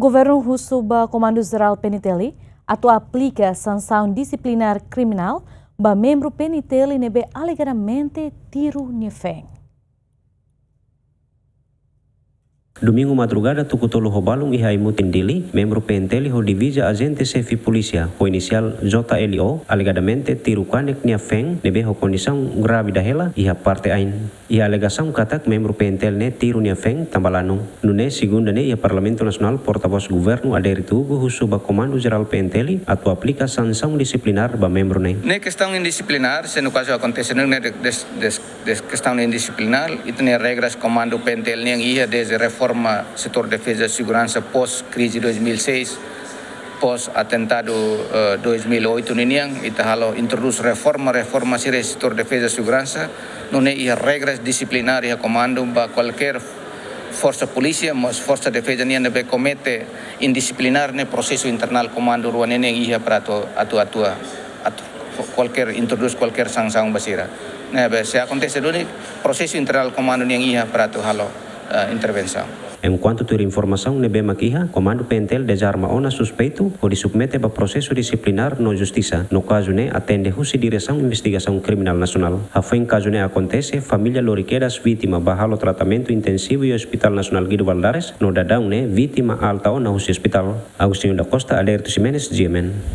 Governo Husuba Comando Geral Peniteli atau aplica sanção disciplinar criminal ba membro peniteli nebe alegadamente tiro nefeng. Domingo madrugada, Tukutolo Hobalung Ihaimu Tindili, membro PNTeli ho divisa agente chefe polícia, o inicial JLO, alegadamente tiro kanek nia feng, nebe ho condição grave da hela, iha parte ain. Iha alegação katak membro PNTeli ne tiro nia feng, tambalano. Nune, segunda ne, iha Parlamento Nasional, porta-voz governo, aderitu Hugo Husuba Comando Geral PNTeli, atau aplica sanção disciplinar ba membro ne. Ne questão indisciplinar, se no caso acontece ne questão indisciplinar, itu ne regras Comando PNTeli yang iha desde reforma setor defesa e segurança pós-crise 2006, pós-atentado 2008 niniang, ita halo introduz reforma sire setor defesa e segurança, nune ia regras disciplinar ia comando ba qualquer força polícia, mas força defesa niang nebe comete indisciplinar ne processo internal comando ruan nene ia para atua qualquer introduz qualquer sanção basira. Nebe se acontece duni processo internal comando niang ia para halo intervenção. Enquanto ter informação nebe makiha, Comando PNTeli desarma ona suspeito ou de submete para processo disciplinar no justiça. No caso ne atende husi direção investigação criminal nacional. Afim caso ne acontece, família loriqueiras vítima bahalo tratamento intensivo e Hospital Nacional Guido Valadares, no dadão ne vítima alta ona husi hospital. Agostinho da Costa, Alerto Ximenes, GMN.